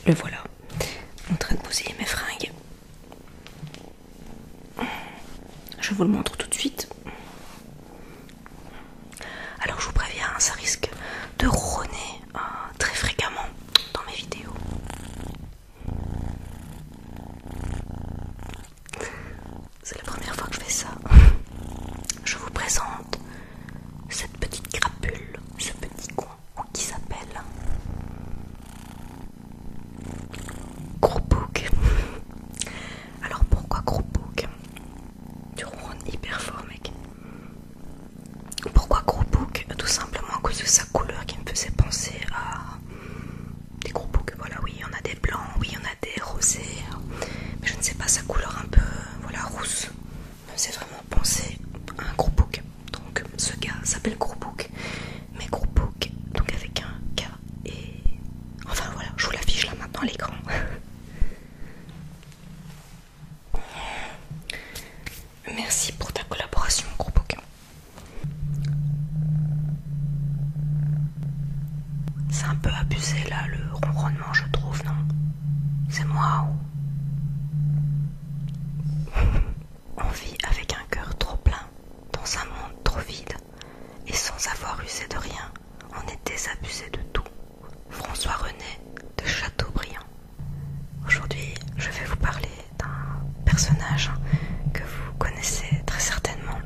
Le voilà, en train de bousiller mes fringues. Je vous le montre tout de suite. Alors je vous préviens, ça risque de ronronner très fréquemment dans mes vidéos. C'est la première fois que je fais ça. Je vous présente cette petite crapule, ce petit con qui s'appelle Groupouk. Alors pourquoi Groupouk? Tu ronronnes hyper fort, mec. Pourquoi Groupouk? Tout simplement à cause de sa couleur qui me faisait penser à des Groupouk. Voilà, oui, il y en a des blancs, oui, il y en a des rosés, mais je ne sais pas, sa couleur un peu, voilà, rousse me faisait vraiment penser à un Groupouk. Donc ce gars s'appelle Groupouk, mais Groupouk, donc avec un K et... Enfin voilà, je vous l'affiche là maintenant à l'écran. Merci pour ta collaboration, Groupouk. C'est un peu abusé là, le ronronnement, je trouve, non? C'est moi ou... On vit avec un cœur trop plein, dans un monde trop vide, et sans avoir usé de rien, on est désabusé de tout. François René de Chateaubriand. Aujourd'hui, je vais vous parler d'un personnage que vous connaissez très certainement.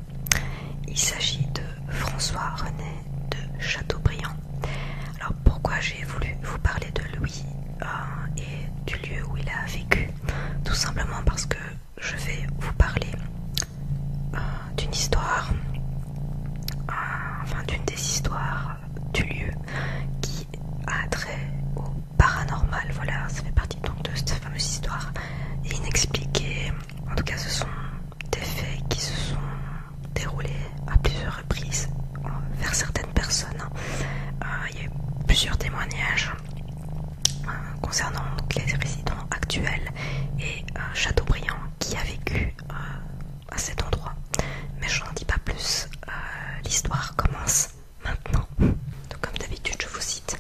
Il s'agit de François René de Chateaubriand. Alors pourquoi j'ai voulu vous parler de lui et du lieu où il a vécu? Tout simplement parce que je vais vous parler d'une histoire, enfin d'une des histoires du lieu qui a trait au paranormal. Voilà, ça fait partie donc de cette fameuse histoire inexpliquée. En tout cas, ce sont des faits qui se sont déroulés à plusieurs reprises vers certaines personnes. Il y a eu plusieurs témoignages concernant donc les résidents actuels et Chateaubriand qui a vécu à cet endroit. Mais je n'en dis pas plus, l'histoire commence maintenant. Donc comme d'habitude, je vous cite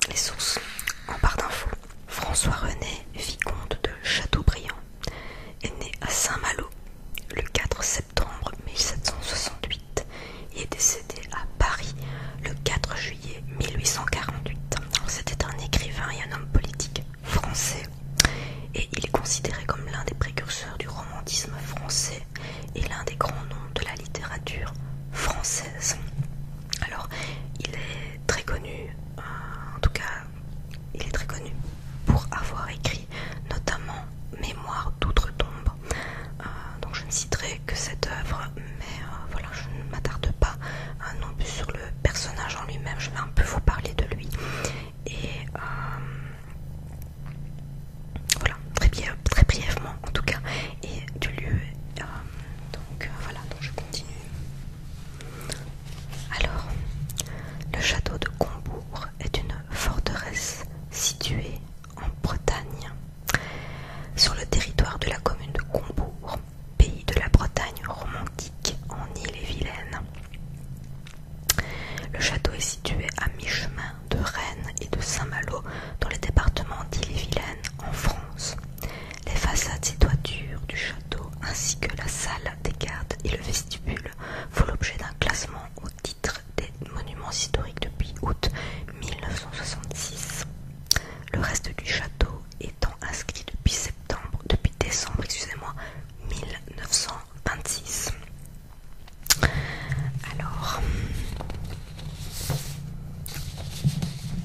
les sources en barre d'infos. François René, vicomte de Chateaubriand, est né à Saint-Malo le 4 septembre 1768 et est décédé à Paris le 4 juillet 1848. C'était un écrivain et un homme politique français et il est considéré comme l'un des précurseurs du romantisme français et l'un des grands noms de la littérature française. Alors, il est très connu, en tout cas, il est très connu pour avoir écrit notamment Mémoire d'outre-tombe. Donc je ne citerai que cette œuvre, mais voilà, je ne m'attarde pas non plus sur le personnage en lui-même. Je vais un peu vous parler de lui et voilà, très brièvement en tout cas, et du lieu. Donc voilà, donc je continue. Alors, le château de Combourg est une forteresse située en Bretagne, sur le territoire de la commune de Combourg, pays de la Bretagne romantique en Ille-et-Vilaine. Le château est situé à mi-chemin de Rennes et de Saint-Malo dans le département d'Ille-et-Vilaine en France. Les façades et toitures du château ainsi que la salle des gardes et le vestibule font l'objet d'un classement au titre des monuments historiques depuis août 1966. Le reste du château étant inscrit depuis décembre, 1926. Alors,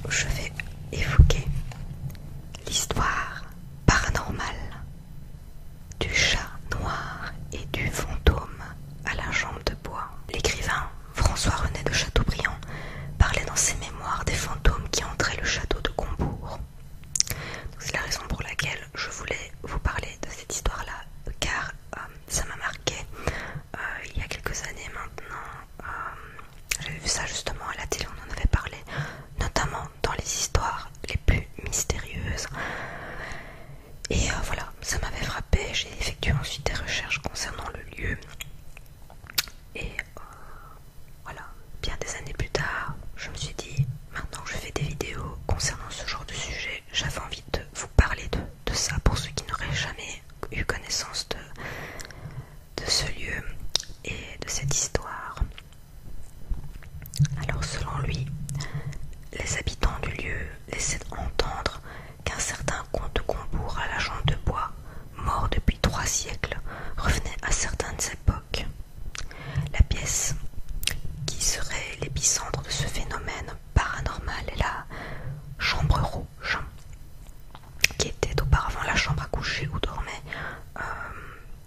je vais évoquer l'histoire paranormale du chat noir et du fantôme à la jambe de bois. L'écrivain François René de Chateaubriand parlait dans ses mémoires des fantômes qui entraient le château de Combourg. C'est la raison pour laquelle je voulais vous parler de cette histoire-là, car ça m'a marqué il y a quelques années maintenant. J'avais vu ça justement à la télé, on en avait parlé, notamment dans les histoires les plus mystérieuses. Et voilà, ça m'avait frappé. J'ai effectué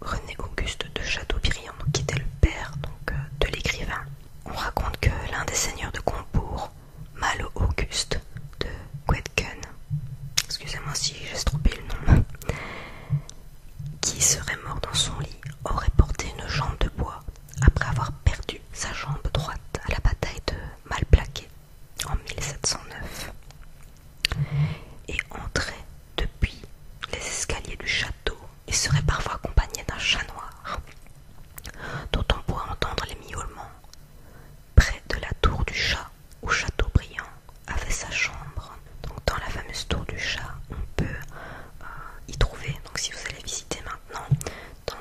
René Auguste de Chateaubriand, qui était le père de l'écrivain. On raconte que l'un des seigneurs de Combourg, Malo Auguste de Guedken, excusez-moi si j'ai trompé le nom, qui serait mort dans son lit, aurait porté une jambe de bois après avoir perdu sa jambe droite à la bataille de Malplaquet en 1709, et entrait depuis les escaliers du château et serait parfois accompagné d'un chat noir, dont on pourrait entendre les miaulements près de la tour du chat où Chateaubriand avait sa chambre. Donc dans la fameuse tour du chat, on peut y trouver, donc si vous allez visiter maintenant, dans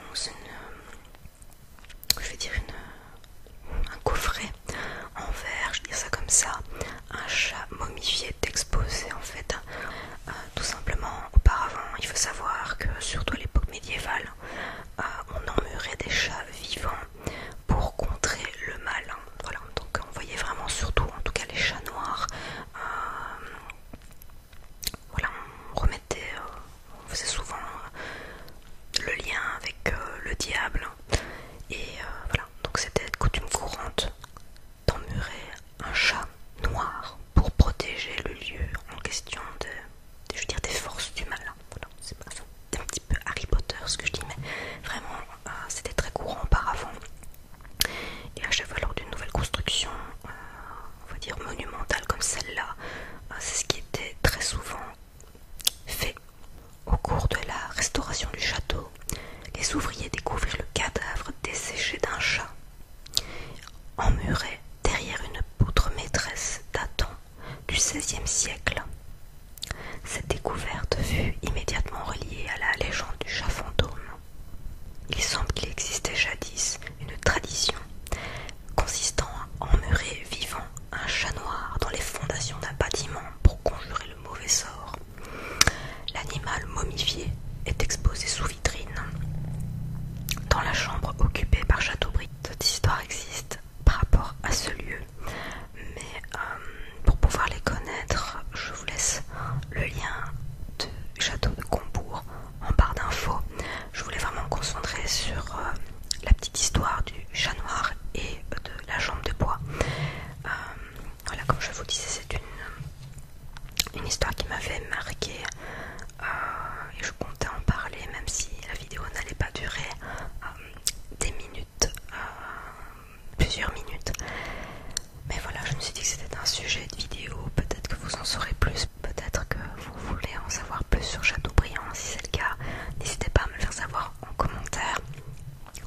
un coffret en verre, je dis ça comme ça, un chat momifié est exposé en fait. Tout simplement, auparavant, il faut savoir que surtout à l'époque médiévale, on emmurait des chats vivants pour contrer le mal. Voilà, donc on voyait vraiment surtout, en tout cas les chats noirs. Voilà, on faisait souvent le lien avec le diable. Et voilà, donc c'était coutume courante d'emmurer un chat noir pour protéger le lieu en question des forces du mal. Voilà, c'est un petit peu Harry Potter ce que je dis, mais vraiment c'était très courant auparavant. Et à chaque fois lors d'une nouvelle construction, on va dire monumentale comme celle-là, c'est ce qui était très souvent fait. Au cours de la restauration du château, les ouvriers découvrirent le cadavre desséché d'un chat, emmuré derrière une poutre maîtresse datant du XVIe siècle. Cette découverte fut immédiatement reliée à la légende du chat fantôme. Il semble qu'il existait jadis une tradition consistant à emmurer vivant un chat noir dans les fondations d'un bâtiment pour conjurer le mauvais sort. L'animal momifié est exposé sous vitrine dans la chambre occupée par Chateaubriand. Cette histoire existe par rapport à ce lieu, mais pour pouvoir les connaître, je vous laisse le lien du château de Combourg en barre d'infos. Je voulais vraiment me concentrer sur la petite histoire du chat noir et de la jambe de bois. Voilà, comme je vous disais, c'est une histoire qui m'avait marquée et je comptais en parler même si la vidéo n'allait pas durer des minutes, plusieurs minutes. Mais voilà, je me suis dit que c'était un sujet de vidéo, peut-être que vous en saurez plus, peut-être que vous voulez en savoir plus sur Chateaubriand. Si c'est le cas, n'hésitez pas à me le faire savoir en commentaire.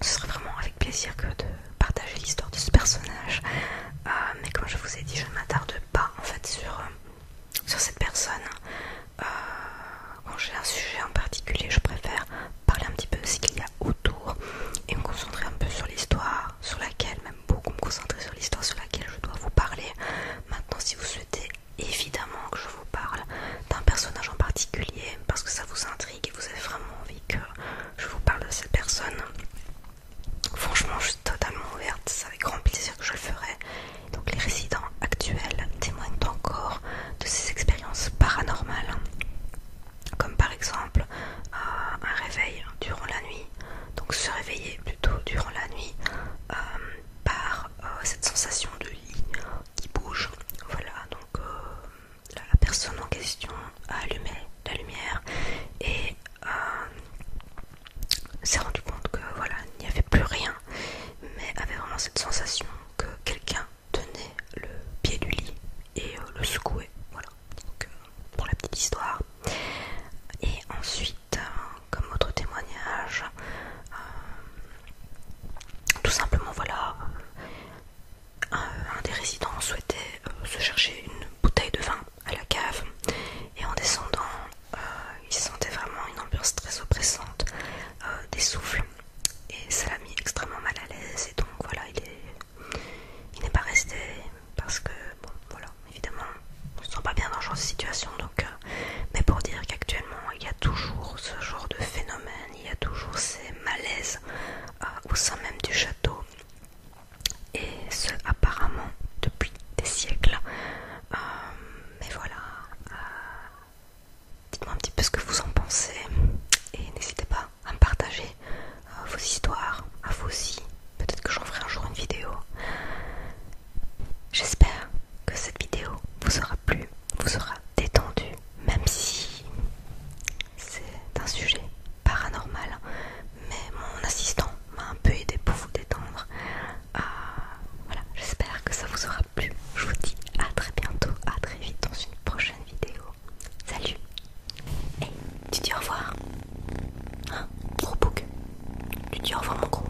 Ce serait vraiment avec plaisir que de partager l'histoire de ce personnage. Mais comme je vous ai dit, je ne m'attarde pas en fait sur cette personne. Quand j'ai un sujet en particulier, je préfère parler un petit peu de ce qu'il y a autour et me concentrer un peu sur l'histoire sur laquelle, même beaucoup me concentrer sur l'histoire sur laquelle je dois vous parler. Maintenant, si vous souhaitez évidemment que je vous parle d'un personnage en particulier parce que ça vous intrigue et vous avez vraiment envie que je vous parle de cette personne, franchement je suis totalement ouverte, c'est avec grand plaisir que je le ferai. Donc les résidents actuels témoignent encore de ces expériences paranormales, comme par exemple un réveil durant la nuit, donc se réveiller plutôt durant la nuit par cette sensation de lit qui bouge. Voilà, donc la personne en question a allumé la lumière et s'est rendu compte que voilà, il n'y avait plus rien, mais avait vraiment cette sensation que quelqu'un tenait le pied du lit et le secouait. Voilà, donc pour la petite histoire. Et ensuite, comme autre témoignage, tout simplement voilà, un des résidents souhaitait se chercher une bouteille de vin à la cave et en descendant, il sentait vraiment une ambiance très oppressante, des souffles, et ça l'a mis extrêmement mal à l'aise. Et donc voilà, il n'est pas resté parce que bon voilà, évidemment on se sent pas bien dans ce genre de situation. Donc mais pour dire qu'actuellement il y a toujours ce genre de phénomène, il y a toujours ces malaises au sein même du château, et ce apparemment depuis des siècles. Mais voilà, dites-moi un petit peu ce que vous en pensez et n'hésitez pas à me partager vos dis au revoir mon gros